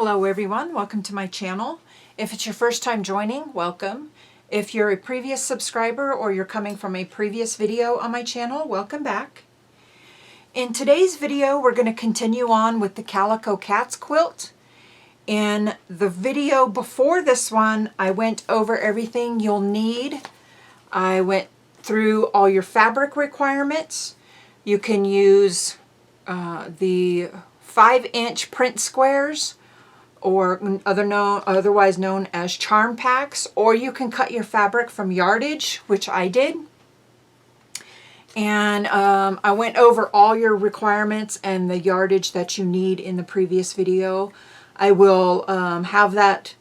Hello everyone, welcome to my channel. If it's your first time joining, welcome. If you're a previous subscriber or you're coming from a previous video on my channel, welcome back. In today's video, we're going to continue on with the Calico Cat's quilt. In the video before this one, I went over everything you'll need. I went through all your fabric requirements. You can use the 5-inch print squares, or otherwise known as charm packs, or you can cut your fabric from yardage, which I did. And I went over all your requirements and the yardage that you need in the previous video. I will have that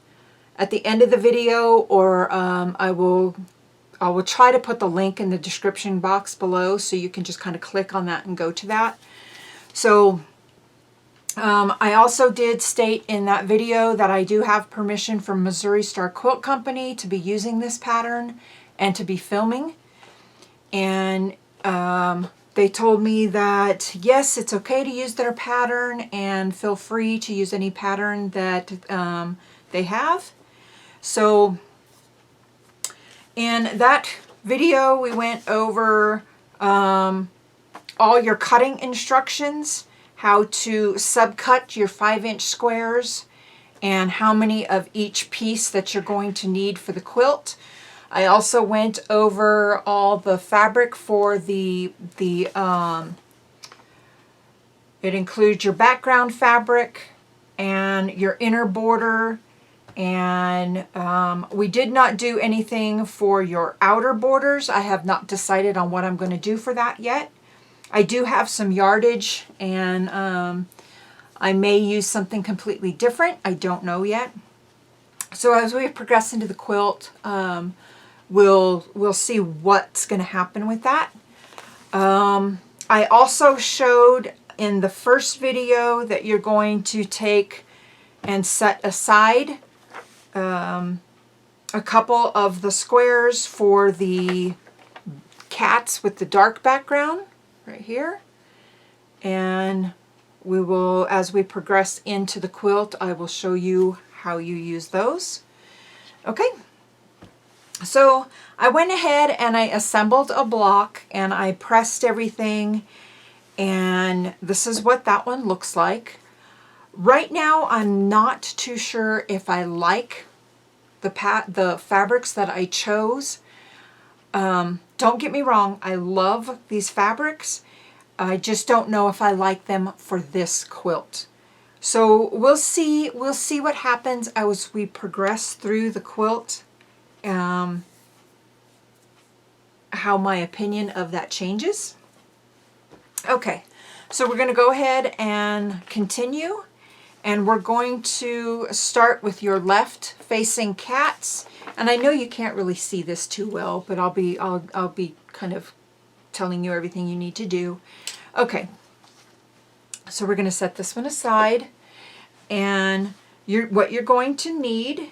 at the end of the video, or I will try to put the link in the description box below so you can just kind of click on that and go to that. So I also did state in that video that I do have permission from Missouri Star Quilt Company to be using this pattern and to be filming. And they told me that yes, it's okay to use their pattern and feel free to use any pattern that they have. So in that video, we went over all your cutting instructions, how to subcut your 5-inch squares, and how many of each piece that you're going to need for the quilt. I also went over all the fabric for it includes your background fabric and your inner border, and we did not do anything for your outer borders. I have not decided on what I'm going to do for that yet. I do have some yardage, and I may use something completely different. I don't know yet. So as we progress into the quilt, we'll see what's going to happen with that. I also showed in the first video that you're going to take and set aside a couple of the squares for the cats with the dark background right here. And we will, as we progress into the quilt, I will show you how you use those. Okay. So I went ahead and I assembled a block and I pressed everything, and this is what that one looks like. Right now I'm not too sure if I like the fabrics that I chose. Don't get me wrong, I love these fabrics. I just don't know if I like them for this quilt. So we'll see what happens as we progress through the quilt. How my opinion of that changes. Okay, so we're going to go ahead and continue, and we're going to start with your left facing cats. And I know you can't really see this too well, but I'll be kind of telling you everything you need to do. Okay, so we're going to set this one aside, and what you're going to need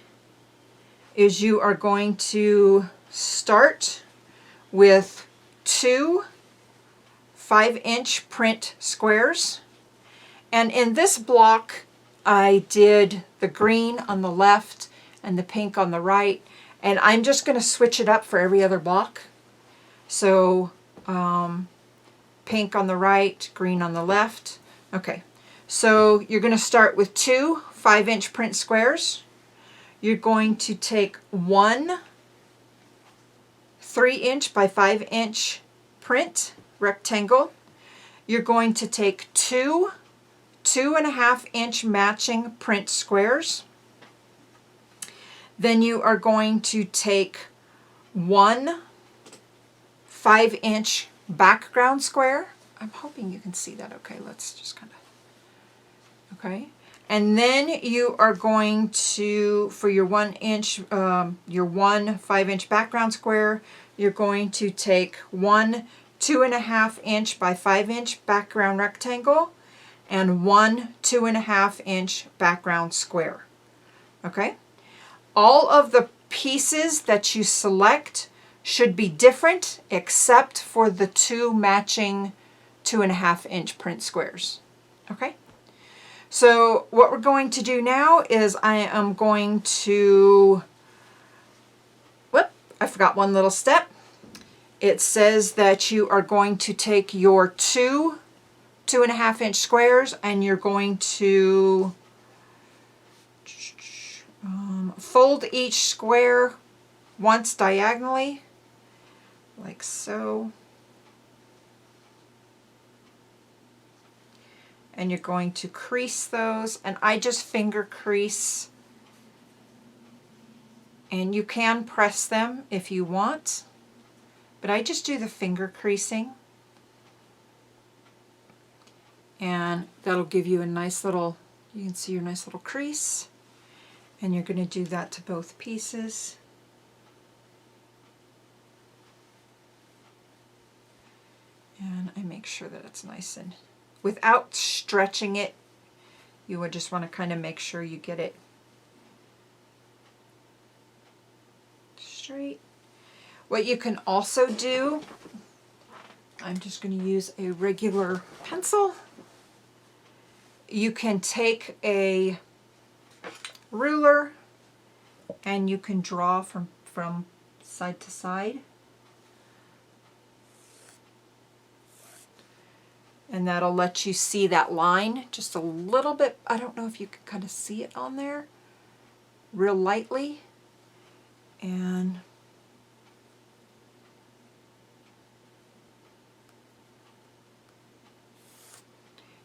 is you are going to start with 2 5-inch print squares. And in this block, I did the green on the left and the pink on the right, and I'm just going to switch it up for every other block. So pink on the right, green on the left. Okay, so you're going to start with 2 5-inch print squares. You're going to take 1 3-inch by 5-inch print rectangle. You're going to take 2 2.5-inch matching print squares. Then you are going to take 1 5-inch background square. I'm hoping you can see that. Okay, let's just kind of, okay. And then you are going to, for your 1-inch, your 1 5-inch background square, you're going to take 1 2.5-inch by 5-inch background rectangle and 1 2.5-inch background square. Okay? All of the pieces that you select should be different except for the 2 matching 2.5-inch print squares. Okay? So what we're going to do now is I am going to, whoop, I forgot one little step. It says that you are going to take your 2.5 inch squares and you're going to fold each square once diagonally, like so. And you're going to crease those, and I just finger crease, and you can press them if you want, but I just do the finger creasing, and that'll give you a nice little, you can see your nice little crease, and you're going to do that to both pieces. And I make sure that it's nice and without stretching it. You would just want to kind of make sure you get it straight. What you can also do, I'm just going to use a regular pencil. You can take a ruler and you can draw from side to side. And that'll let you see that line just a little bit. I don't know if you can kind of see it on there real lightly. And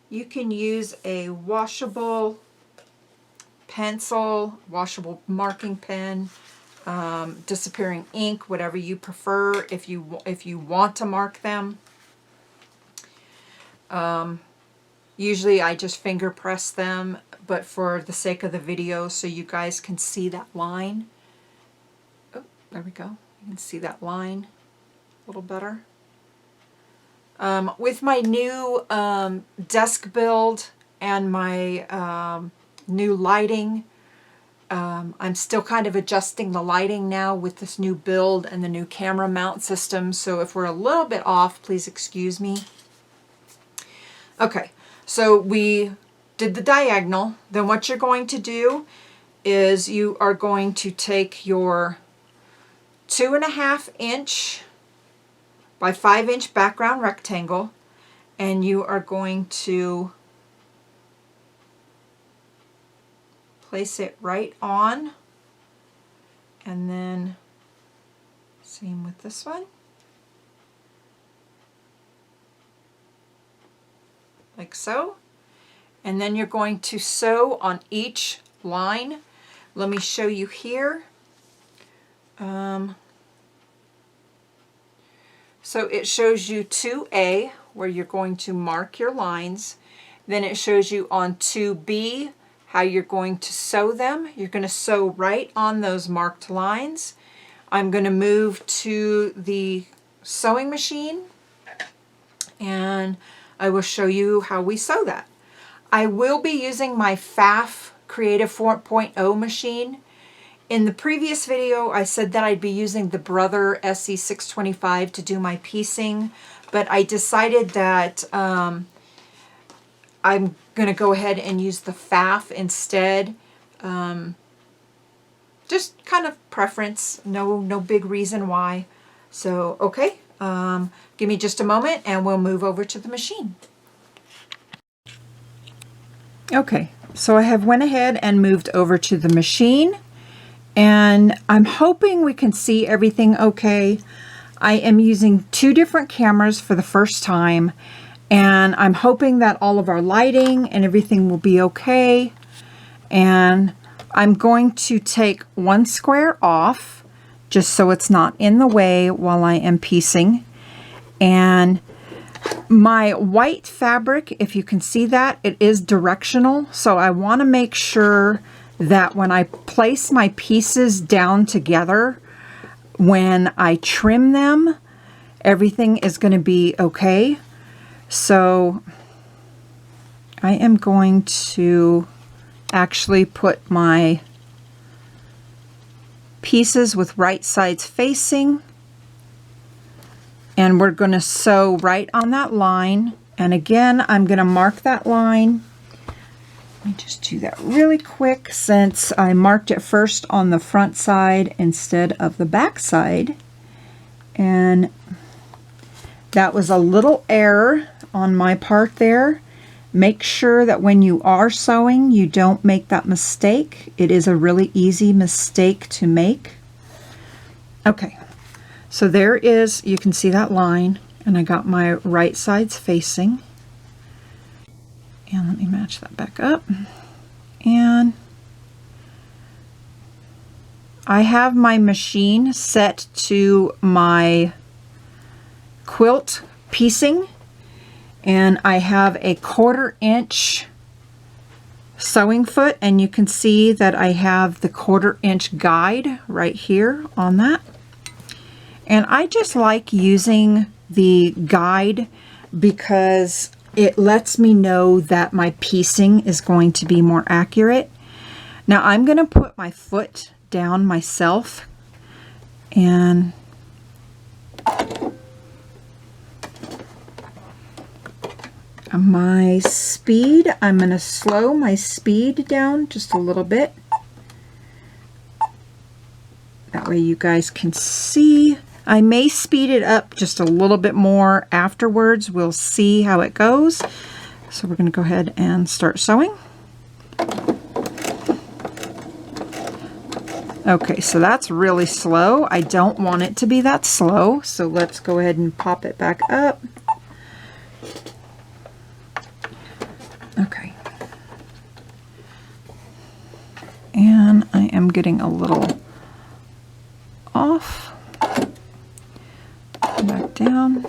you can use a washable pencil, washable marking pen, disappearing ink, whatever you prefer if you want to mark them. Usually I just finger press them, but for the sake of the video, so you guys can see that line. Oh, there we go. You can see that line a little better. With my new desk build and my new lighting, I'm still kind of adjusting the lighting now with this new build and the new camera mount system. So if we're a little bit off, please excuse me. Okay, so we did the diagonal. Then what you're going to do is you are going to take your 2.5 inch by 5 inch background rectangle, and you are going to place it right on, and then same with this one. Like so, and then you're going to sew on each line. Let me show you here. So it shows you 2A where you're going to mark your lines. Then it shows you on 2B how you're going to sew them. You're going to sew right on those marked lines. I'm going to move to the sewing machine and I will show you how we sew that. I will be using my FAF Creative 4.0 machine. In the previous video, I said that I'd be using the Brother SE625 to do my piecing, but I decided that I'm going to go ahead and use the FAF instead. Just kind of preference, no big reason why. So, okay. Give me just a moment and we'll move over to the machine. Okay, so I have went ahead and moved over to the machine, and I'm hoping we can see everything okay. I am using 2 different cameras for the first time, and I'm hoping that all of our lighting and everything will be okay. And I'm going to take 1 square off just so it's not in the way while I am piecing. And my white fabric, if you can see that, it is directional. So I want to make sure that when I place my pieces down together, when I trim them, everything is going to be okay. So I am going to actually put my pieces with right sides facing, and we're going to sew right on that line. And again, I'm going to mark that line Let me just do that really quick since I marked it first on the front side instead of the back side. And that was a little error on my part there. Make sure that when you are sewing, you don't make that mistake. It is a really easy mistake to make. Okay, so there is, you can see that line, and I got my right sides facing. And let me match that back up. And I have my machine set to my quilt piecing, and I have a 1/4 inch sewing foot, and you can see that I have the 1/4 inch guide right here on that. And I just like using the guide because it lets me know that my piecing is going to be more accurate. Now I'm going to put my foot down myself, and my speed, I'm going to slow my speed down just a little bit. That way you guys can see. I may speed it up just a little bit more afterwards. We'll see how it goes. So we're going to go ahead and start sewing. Okay, so that's really slow. I don't want it to be that slow, so let's go ahead and pop it back up. Okay. And I am getting a little off. Back down.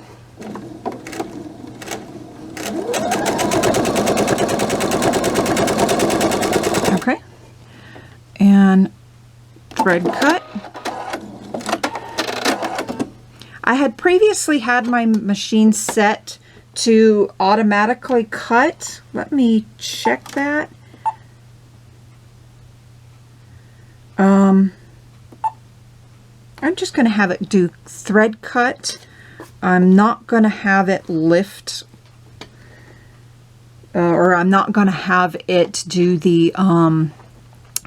Okay. And thread cut. I had previously had my machine set to automatically cut. Let me check that. I'm just going to have it do thread cut. I'm not going to have it lift, or I'm not going to have it do the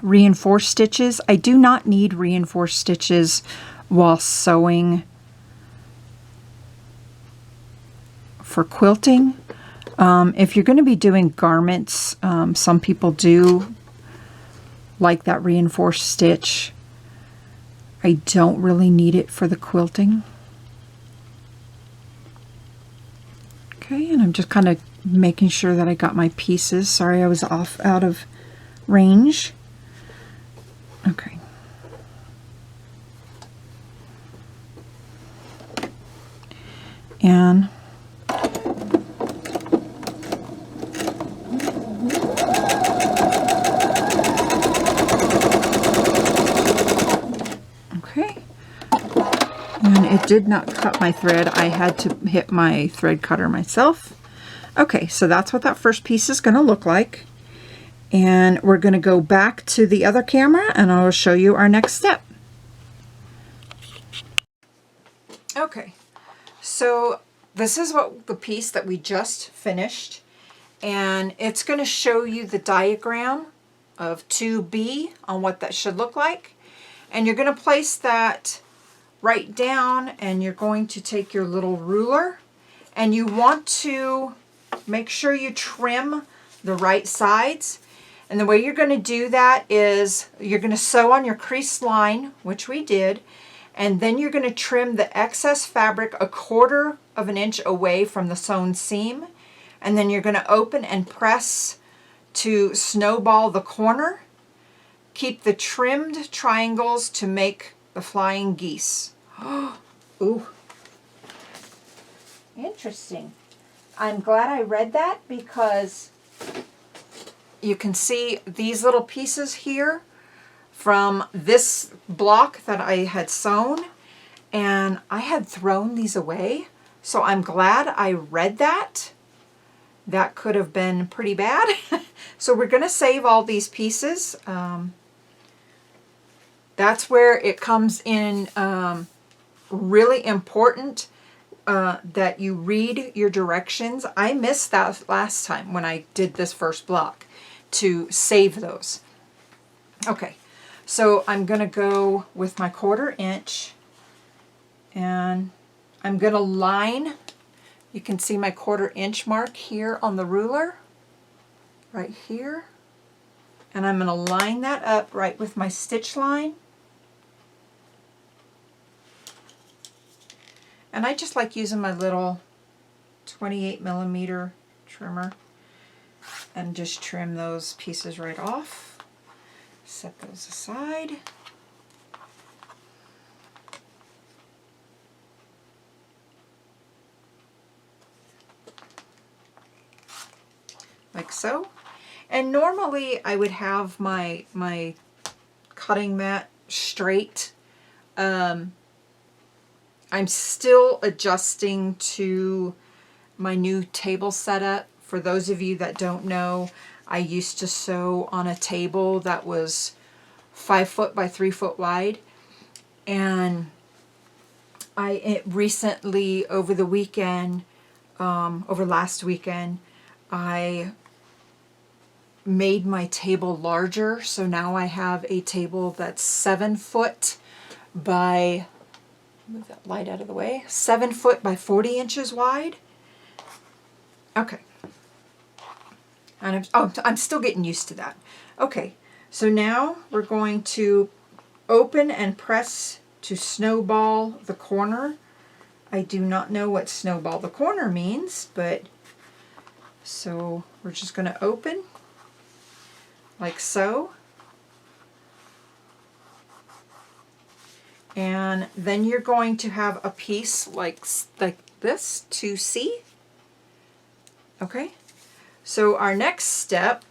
reinforced stitches. I do not need reinforced stitches while sewing for quilting. If you're going to be doing garments, some people do like that reinforced stitch. I don't really need it for the quilting. Okay, and I'm just kind of making sure that I got my pieces. Sorry, I was off out of range. Okay. And it did not cut my thread. I had to hit my thread cutter myself. Okay, so that's what that first piece is going to look like. And we're going to go back to the other camera and I'll show you our next step. Okay, so this is what the piece that we just finished, and it's going to show you the diagram of 2B on what that should look like. And you're going to place that right down, and you're going to take your little ruler, and you want to make sure you trim the right sides. And the way you're going to do that is you're going to sew on your crease line, which we did, and then you're going to trim the excess fabric 1/4 of an inch away from the sewn seam, and then you're going to open and press to snowball the corner. Keep the trimmed triangles to make the flying geese. Ooh. Interesting. I'm glad I read that because you can see these little pieces here from this block that I had sewn, and I had thrown these away. So I'm glad I read that. That could have been pretty bad. So we're going to save all these pieces. That's where it comes in really important that you read your directions. I missed that last time when I did this first block. to save those. Okay, so I'm going to go with my 1/4 inch, and I'm going to line, you can see my 1/4 inch mark here on the ruler, right here, and I'm going to line that up right with my stitch line. And I just like using my little 28mm trimmer and just trim those pieces right off. Set those aside. Like so. And normally I would have my cutting mat straight. I'm still adjusting to my new table setup. For those of you that don't know, I used to sew on a table that was 5 foot by 3 foot wide, and recently over the weekend, over last weekend, I made my table larger, so now I have a table that's 7 foot by, move that light out of the way, 7 foot by 40 inches wide. Okay. And I'm still getting used to that. Okay, so now we're going to open and press to snowball the corner. I do not know what snowball the corner means, but so we're just going to open like so. And then you're going to have a piece like this to see. Okay, so our next step,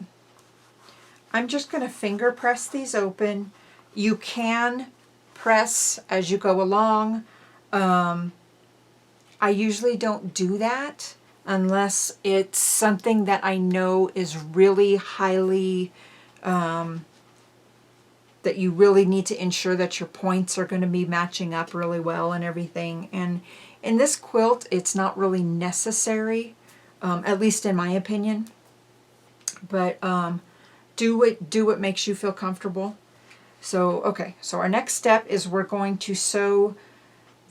I'm just going to finger press these open. You can press as you go along. I usually don't do that unless it's something that I know is really highly, that you really need to ensure that your points are going to be matching up really well and everything. And in this quilt, it's not really necessary, at least in my opinion. But do what makes you feel comfortable. So, okay, so our next step is we're going to sew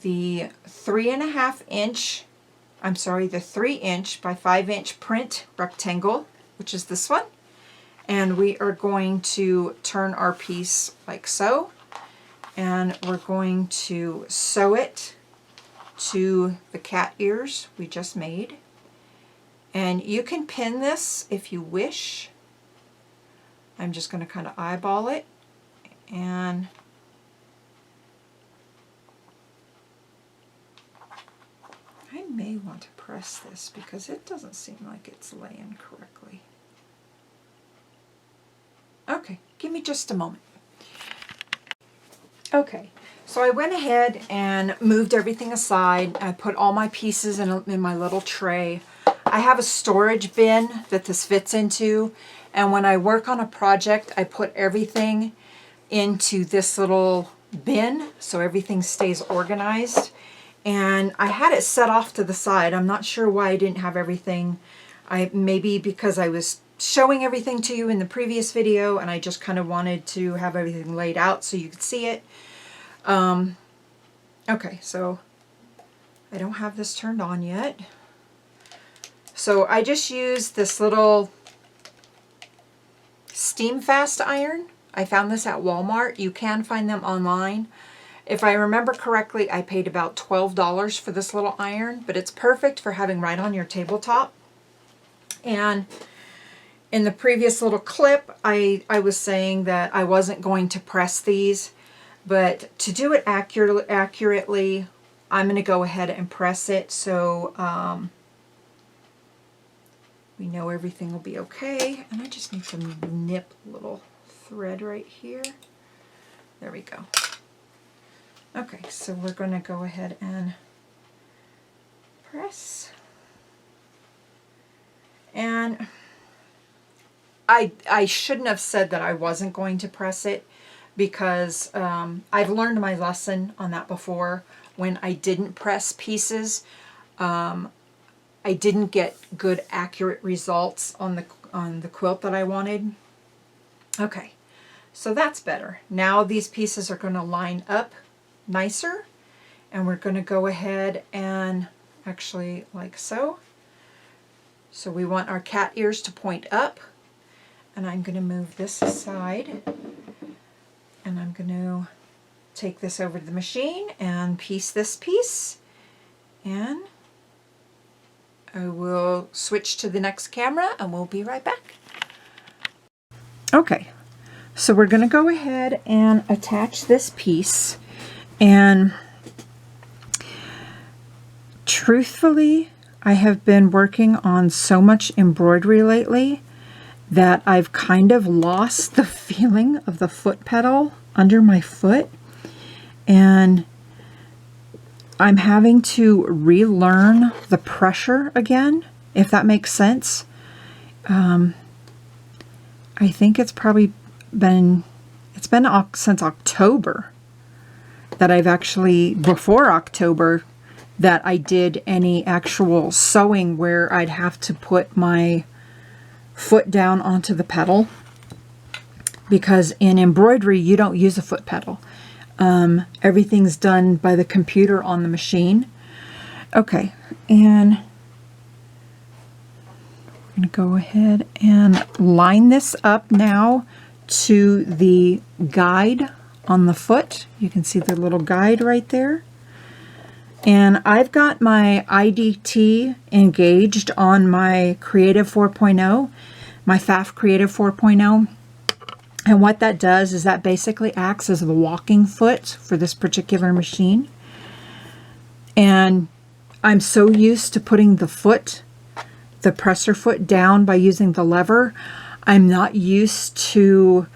the 3.5 inch, the 3 inch by 5 inch print rectangle, which is this one. And we are going to turn our piece like so. And we're going to sew it to the cat ears we just made. And you can pin this if you wish. I'm just going to kind of eyeball it, and I may want to press this because it doesn't seem like it's laying correctly. Okay, give me just a moment. Okay, so I went ahead and moved everything aside. I put all my pieces in my little tray. I have a storage bin that this fits into, and when I work on a project, I put everything into this little bin so everything stays organized. And I had it set off to the side. I'm not sure why I didn't have everything. Maybe because I was showing everything to you in the previous video and I just kind of wanted to have everything laid out so you could see it. Okay, so I don't have this turned on yet. So I just used this little steam fast iron. I found this at Walmart. You can find them online. If I remember correctly, I paid about $12 for this little iron, but it's perfect for having right on your tabletop. And in the previous little clip, I was saying that I wasn't going to press these, but to do it accurately, I'm going to go ahead and press it so we know everything will be okay. And I just need to nip a little thread right here. There we go. Okay, so we're going to go ahead and press. And I shouldn't have said that I wasn't going to press it because I've learned my lesson on that before. When I didn't press pieces, I didn't get good accurate results on on the quilt that I wanted. Okay, so that's better. Now these pieces are going to line up nicer, and we're going to go ahead and actually like so. So we want our cat ears to point up, and I'm going to move this aside, and I'm going to take this over to the machine and piece this piece, and I will switch to the next camera and we'll be right back. Okay, so we're going to go ahead and attach this piece, and truthfully, I have been working on so much embroidery lately that I've kind of lost the feeling of the foot pedal under my foot, and I'm having to relearn the pressure again, if that makes sense. I think it's probably been, since October that I've actually, before October, that I did any actual sewing where I'd have to put my foot down onto the pedal, because in embroidery you don't use a foot pedal. Everything's done by the computer on the machine. Okay, and I'm going to go ahead and line this up now to the guide on the foot. You can see the little guide right there. And I've got my IDT engaged on my Creative 4.0, my FAF Creative 4.0. And what that does is that basically acts as the walking foot for this particular machine. And I'm so used to putting the foot, the presser foot, down by using the lever. I'm not used to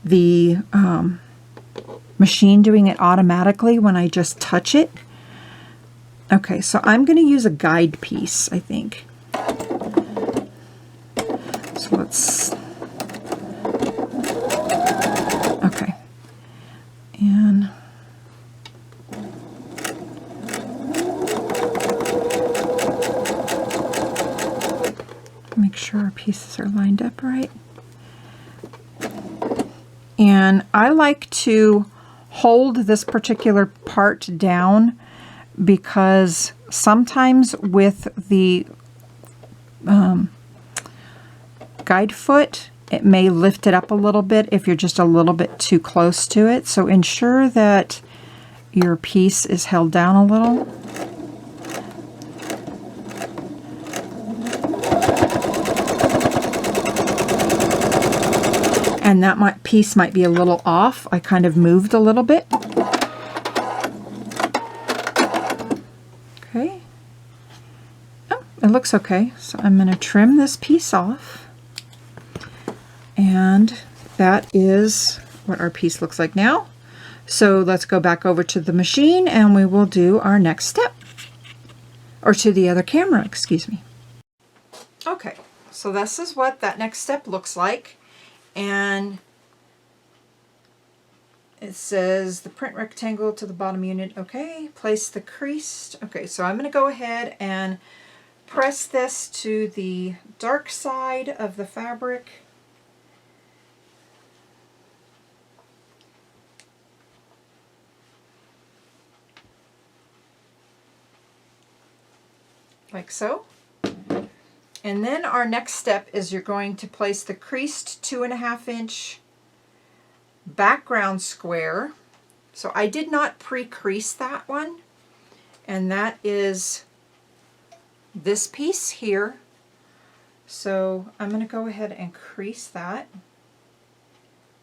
the machine doing it automatically when I just touch it. Okay, so I'm going to use a guide piece, I think. So let's... Okay. And... make sure our pieces are lined up right. And I like to hold this particular part down, because sometimes with the guide foot, it may lift it up a little bit if you're just a little bit too close to it. So ensure that your piece is held down a little. And that piece might be a little off. I kind of moved a little bit. Okay. Oh, it looks okay. So I'm going to trim this piece off. And that is what our piece looks like now. So let's go back over to the machine and we will do our next step. Or to the other camera, excuse me. Okay, so this is what that next step looks like. And it says the print rectangle to the bottom unit. Okay, place the creased. Okay, so I'm going to go ahead and press this to the dark side of the fabric. Like so. And then our next step is you're going to place the creased 2.5 inch background square. So I did not pre-crease that one, and that is this piece here. So I'm going to go ahead and crease that,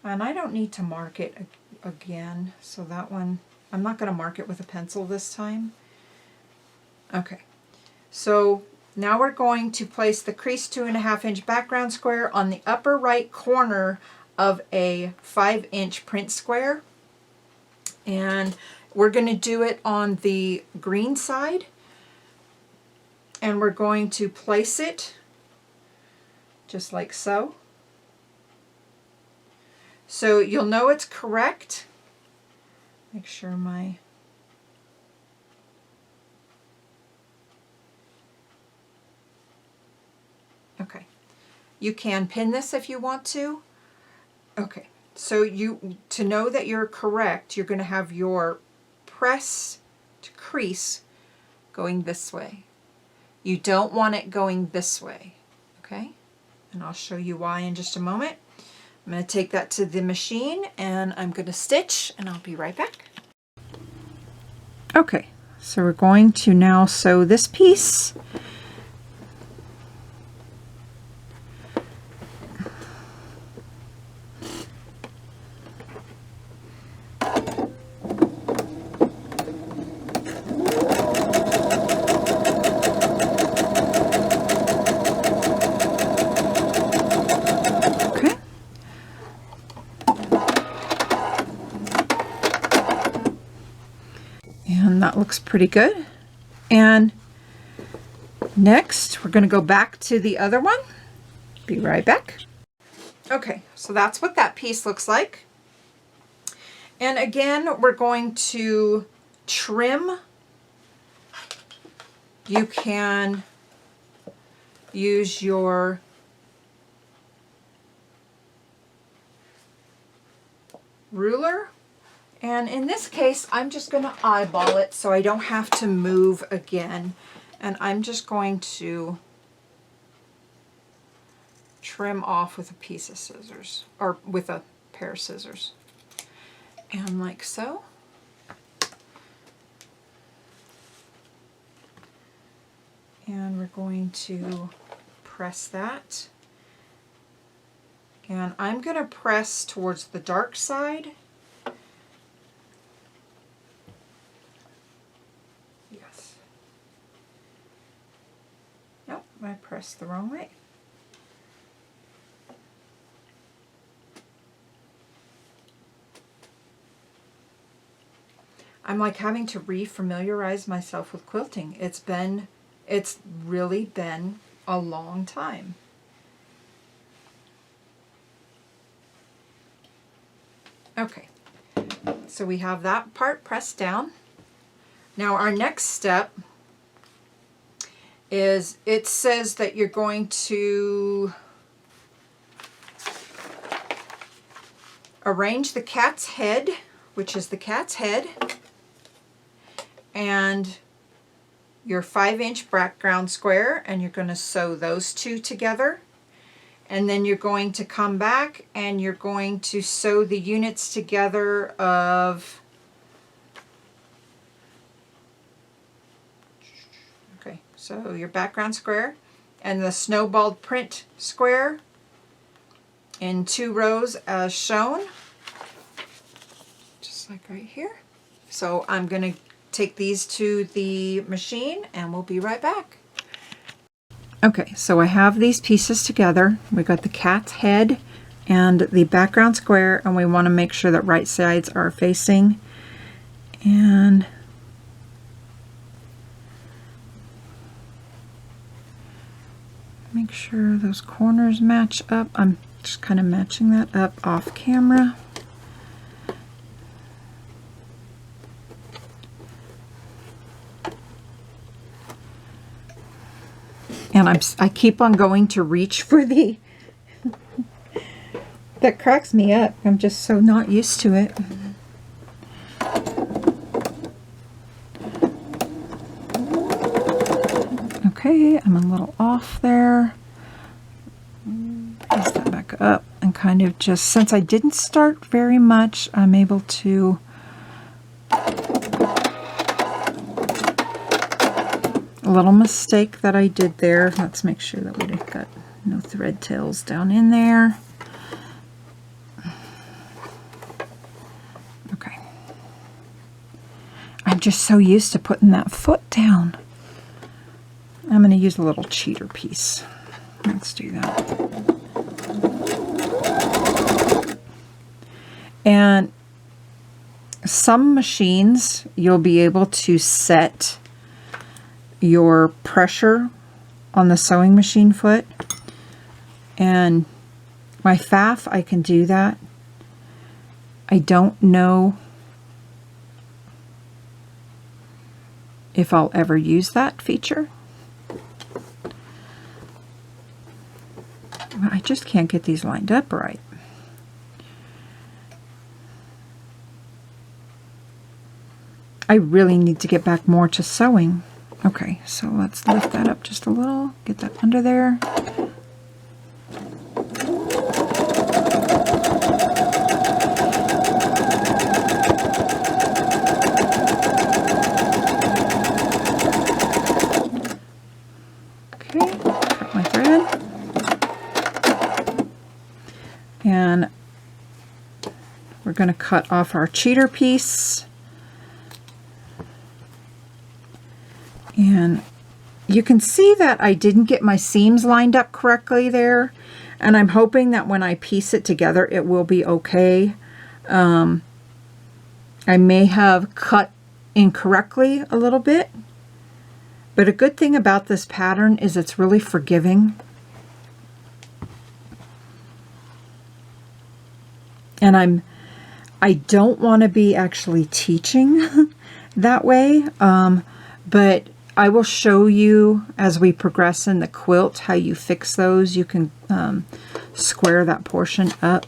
and I don't need to mark it again, so that one I'm not going to mark it with a pencil this time. Okay, so now we're going to place the creased 2.5 inch background square on the upper right corner of a 5 inch print square. And we're going to do it on the green side. And we're going to place it just like so. So you'll know it's correct. Make sure my... Okay. You can pin this if you want to. Okay, so to know that you're correct, you're going to have your press to crease going this way. You don't want it going this way, okay? And I'll show you why in just a moment. I'm going to take that to the machine and I'm going to stitch, and I'll be right back. Okay, so we're going to now sew this piece. And that looks pretty good. And next, we're going to go back to the other one. Be right back. Okay, so that's what that piece looks like. And again, we're going to trim. You can use your ruler. And in this case, I'm just going to eyeball it so I don't have to move again. And I'm just going to trim off with a piece of scissors, or with a pair of scissors. And like so. And we're going to press that. And I'm going to press towards the dark side. I pressed the wrong way. I'm like having to re-familiarize myself with quilting. It's really been a long time. Okay, so we have that part pressed down. Now our next step is, it says that you're going to arrange the cat's head, which is the cat's head, and your 5-inch background square, and you're going to sew those two together. And then you're going to come back and you're going to sew the units together of, so your background square and the snowballed print square in 2 rows as shown, just like right here. So I'm going to take these to the machine and we'll be right back. Okay, so I have these pieces together. We got the cat's head and the background square, and we want to make sure that right sides are facing, and make sure those corners match up. I'm just kind of matching that up off camera. And I keep on going to reach for the, that cracks me up. I'm just so not used to it. Okay, I'm a little off there. Raise that back up and kind of just, since I didn't start very much, I'm able to a little mistake that I did there. Let's make sure that we've got no thread tails down in there. Okay. I'm just so used to putting that foot down. I'm going to use a little cheater piece. Let's do that. And some machines you'll be able to set your pressure on the sewing machine foot, and my FAF, I can do that. I don't know if I'll ever use that feature. I just can't get these lined up right. I really need to get back more to sewing. Okay, so let's lift that up just a little, get that under there. Okay, cut my thread. And we're going to cut off our cheater piece. And you can see that I didn't get my seams lined up correctly there. And I'm hoping that when I piece it together, it will be okay. I may have cut incorrectly a little bit. But a good thing about this pattern is it's really forgiving. And I don't want to be actually teaching that way, but I will show you as we progress in the quilt how you fix those. You can square that portion up.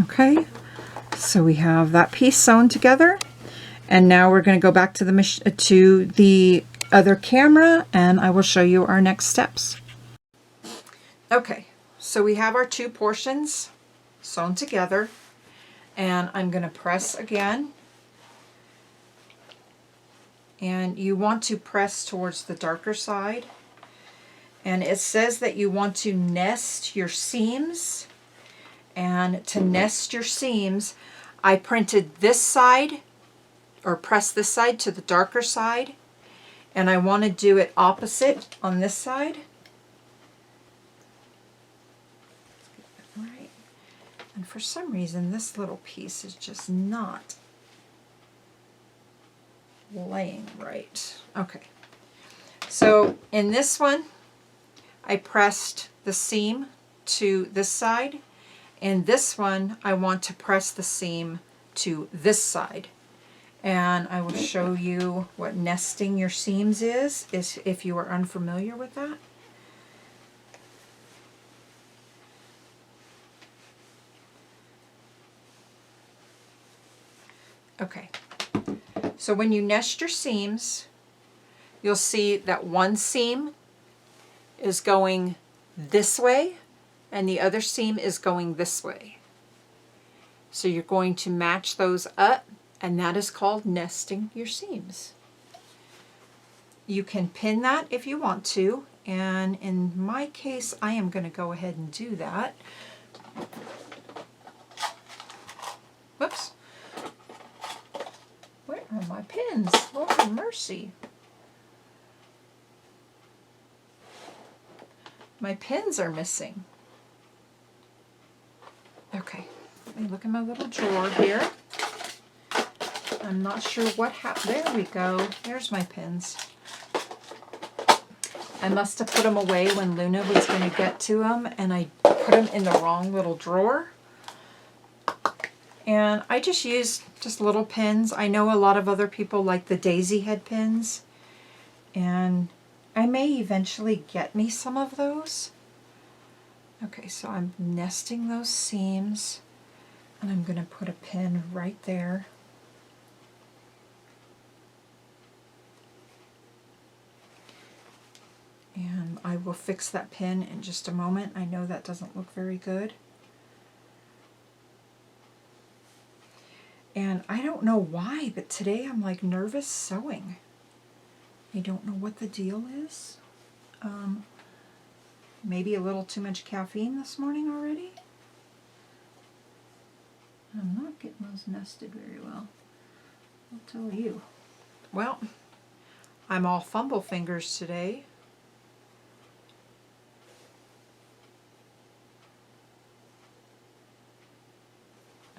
Okay. So we have that piece sewn together, and now we're going to go back to the other camera, and I will show you our next steps. Okay, so we have our two portions sewn together, and I'm going to press again, and you want to press towards the darker side, and it says that you want to nest your seams. And to nest your seams, I printed this side, or pressed this side to the darker side, and I want to do it opposite on this side. Right. And for some reason, this little piece is just not laying right. Okay. So in this one, I pressed the seam to this side. In this one, I want to press the seam to this side. And I will show you what nesting your seams is if you are unfamiliar with that. Okay, so when you nest your seams, you'll see that one seam is going this way, and the other seam is going this way. So you're going to match those up, and that is called nesting your seams. You can pin that if you want to, and in my case, I am going to go ahead and do that. Whoops. Where are my pins? Lord have mercy. My pins are missing. Okay, let me look in my little drawer here. I'm not sure what happened. There we go. There's my pins. I must have put them away when Luna was going to get to them, and I put them in the wrong little drawer. And I just used just little pins. I know a lot of other people like the daisy head pins, and I may eventually get me some of those. Okay, so I'm nesting those seams, and I'm going to put a pin right there. And I will fix that pin in just a moment. I know that doesn't look very good. And I don't know why, but today I'm like nervous sewing. I don't know what the deal is. Maybe a little too much caffeine this morning already. I'm not getting those nested very well, I'll tell you. Well, I'm all fumble fingers today.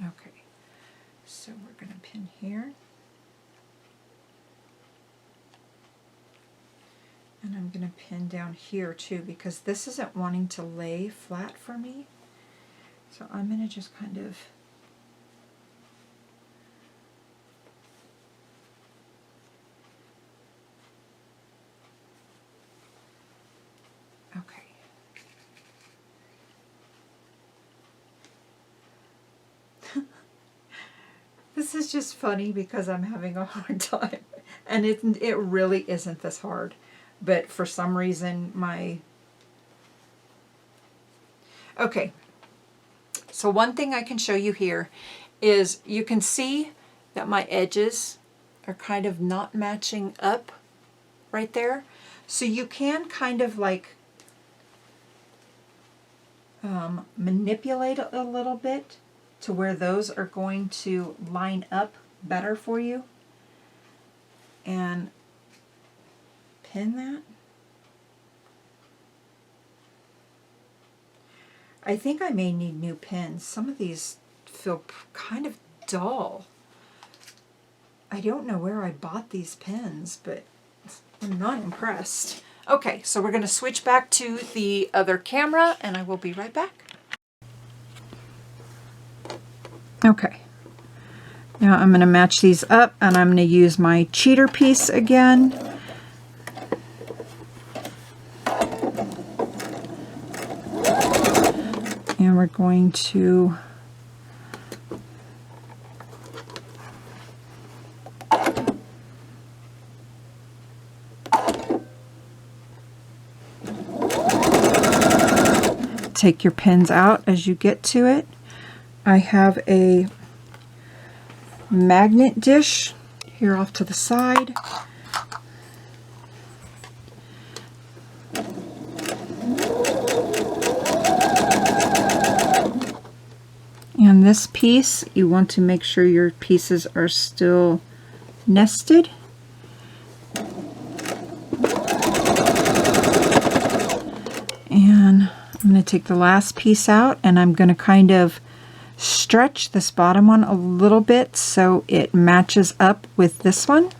Okay, so we're going to pin here. And I'm going to pin down here too, because this isn't wanting to lay flat for me. So I'm going to just kind of okay. This is just funny because I'm having a hard time, and it really isn't this hard, but for some reason okay. So one thing I can show you here is you can see that my edges are kind of not matching up right there. So you can kind of like manipulate it a little bit to where those are going to line up better for you. And pin that. I think I may need new pins. Some of these feel kind of dull. I don't know where I bought these pins, but I'm not impressed. Okay, so we're going to switch back to the other camera, and I will be right back. Okay, now I'm going to match these up, and I'm going to use my cheater piece again. And we're going to take your pins out as you get to it. I have a magnet dish here off to the side. And this piece, you want to make sure your pieces are still nested. And I'm going to take the last piece out, and I'm going to kind of stretch this bottom one a little bit so it matches up with this one.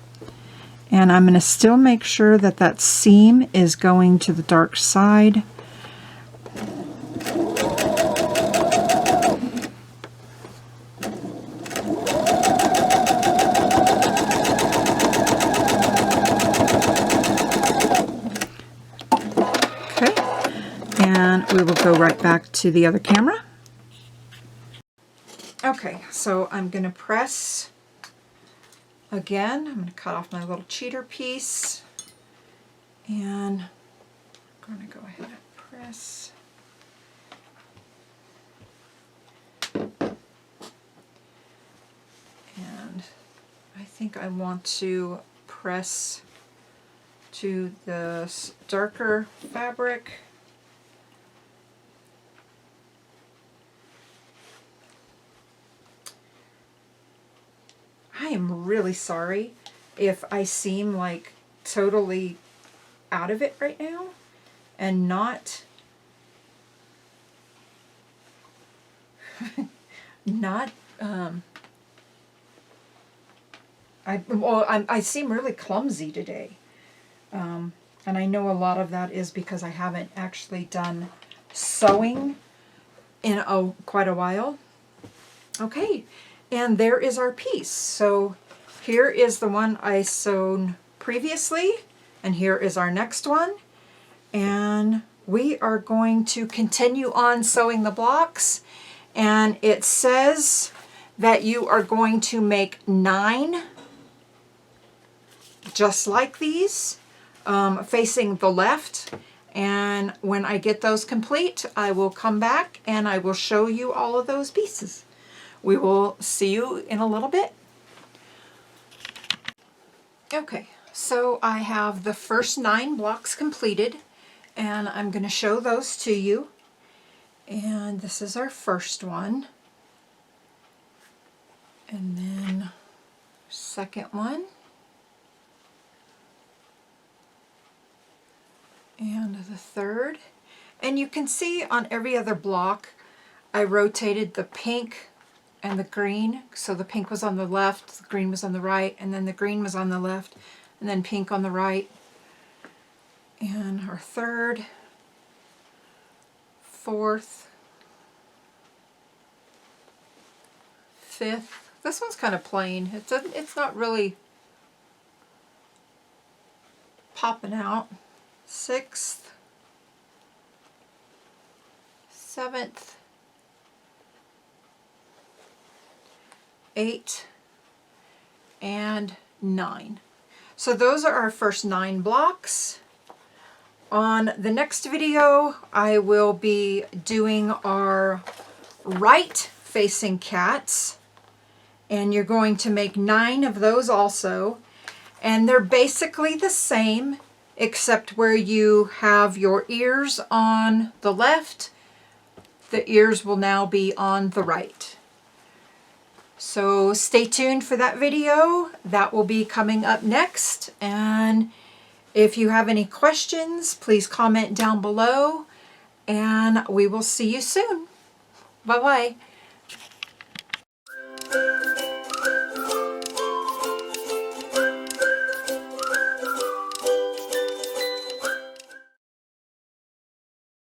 And I'm going to still make sure that that seam is going to the dark side. And we will go right back to the other camera. Okay, so I'm going to press again. I'm going to cut off my little cheater piece, and I'm going to go ahead and press. And I think I want to press to the darker fabric. I am really sorry if I seem like totally out of it right now and not I seem really clumsy today, and I know a lot of that is because I haven't actually done sewing in quite a while. Okay. And there is our piece. So here is the one I sewn previously, and here is our next one. And we are going to continue on sewing the blocks. And it says that you are going to make 9 just like these, facing the left. And when I get those complete, I will come back and I will show you all of those pieces. We will see you in a little bit. Okay, so I have the first 9 blocks completed, and I'm going to show those to you. And this is our first one. And then second one. And the third. And you can see on every other block, I rotated the pink and the green. So the pink was on the left, the green was on the right, and then the green was on the left, and then pink on the right. And our third, fourth, 5th. This one's kind of plain. It's not really popping out. 6th, 7th, 8, and 9. So those are our first 9 blocks. On the next video, I will be doing our right facing cats, and you're going to make 9 of those also, and they're basically the same except where you have your ears on the left, the ears will now be on the right. So stay tuned for that video. That will be coming up next, and if you have any questions, please comment down below, and we will see you soon. Bye-bye.